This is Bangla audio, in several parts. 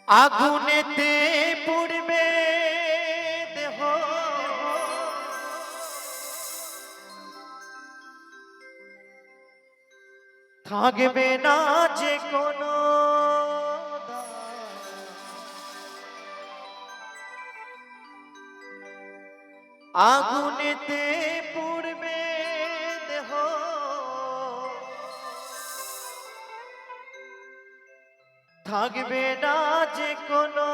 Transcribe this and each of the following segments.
আগুনেতে পুড়বে দেহ, থাকবে না যে কোনো আগুনেতে পুড়বে দেহ, থাকবে না যে কোনো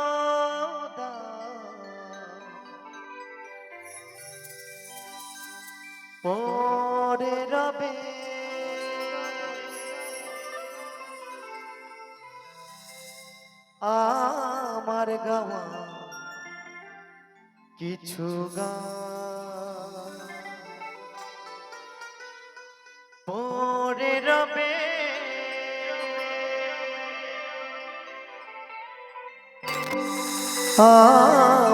পরে রবে আমার গাওয়া কিছু গান, পরে রবে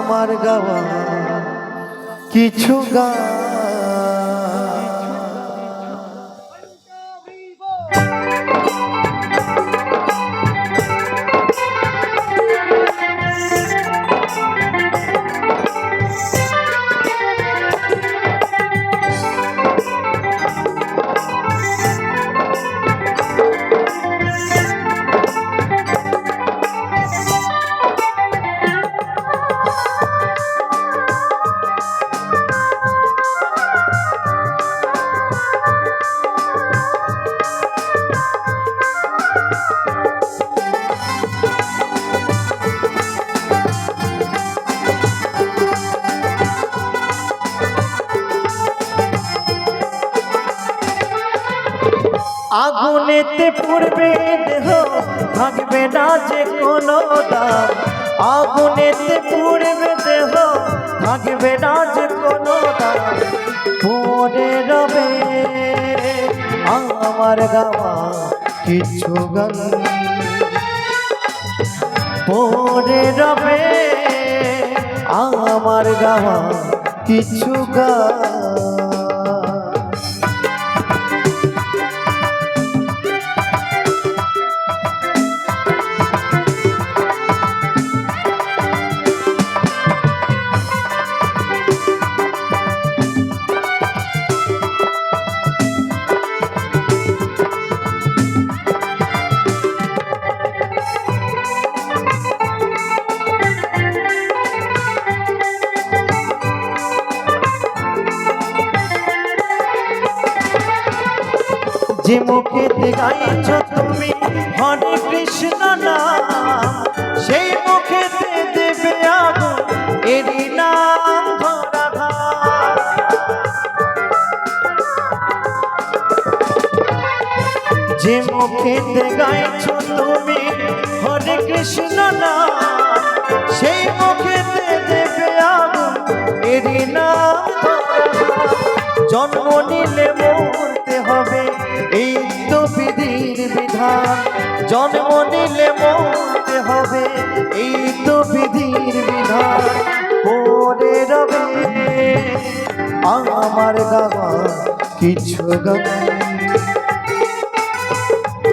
আমার গাওয়া কিছু গান। আগুনেতে পুড়বে দেহ, থাকবে না যে কোনো দাম। আগুনেতে পুড়বে দেহ, থাকবে না যে কোনো দাম। পরে রবে আমার গাওয়া কিছু গান, পরে রবে আমার গাওয়া কিছু গান। যে মুখেতে গাইছ তুমি হরে কৃষ্ণ নাম, সেই মুখেতে দেবে আগুন এরি নাম ধরা। যে মুখেতে গাইছ তুমি হরে কৃষ্ণ নাম, সেই মুখেতে দেবে আগুন এরি নাম ধরা। জন্ম নিলে মরতে হবে এই তো বিধির বিধান, জন্ম নিলে মরতে হবে এই তো বিধির বিধান। পরে রবে আমার গাওয়া কিছু গান,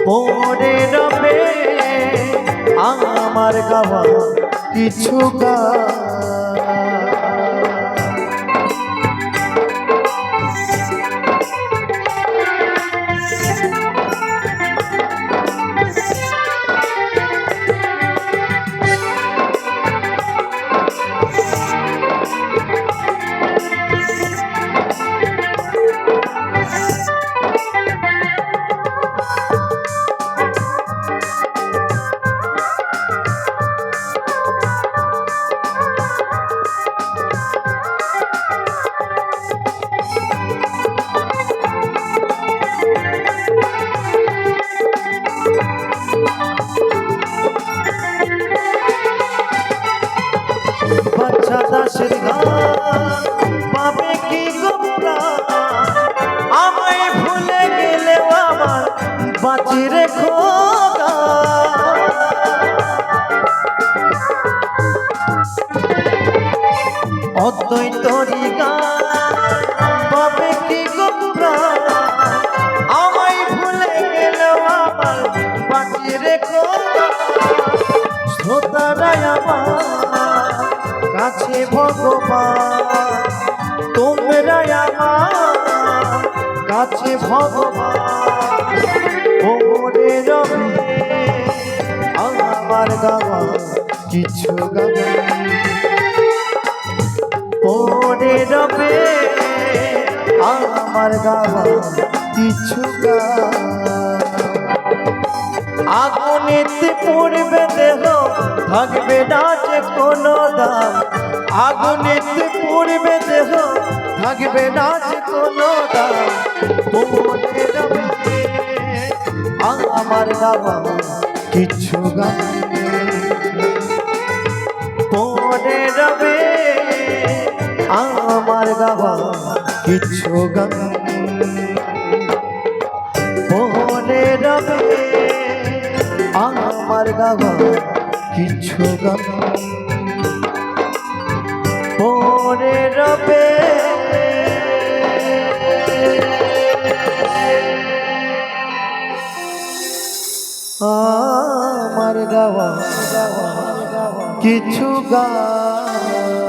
পরে রবে আমার গাওয়া কিছু গান। বাচ্চা দাসের গান পাবে কি গোপরা, আমায় ভুলে গেলে আমার বাঁচি রেখো। অদ্বৈতরি গান পাবে কি গোপরা, আমায় ভুলে গেলে আমার বাঁচি রেখো। শ্রোতা তোমরাই আমার কাছে ভগবান, তোমরাই আমার কাছে ভগবান। ওরে রবে আমার গাওয়া কিছু গান, ওরে রবে আমার গাওয়া কিছু গান। আগুনেতে পড়বে দেহ থাকবে না যে কোনো দাম, আগুনেতে পড়বে দেহ থাকবে না যে কোনো দাম। ওরে রবে আমার গাওয়া কিছু গান, ওরে রবে আমার গাওয়া কিছু গান, ওরে রবে আমার গাওয়া কিছু গান, ওরে রবে আমার গাওয়া কিছু গান।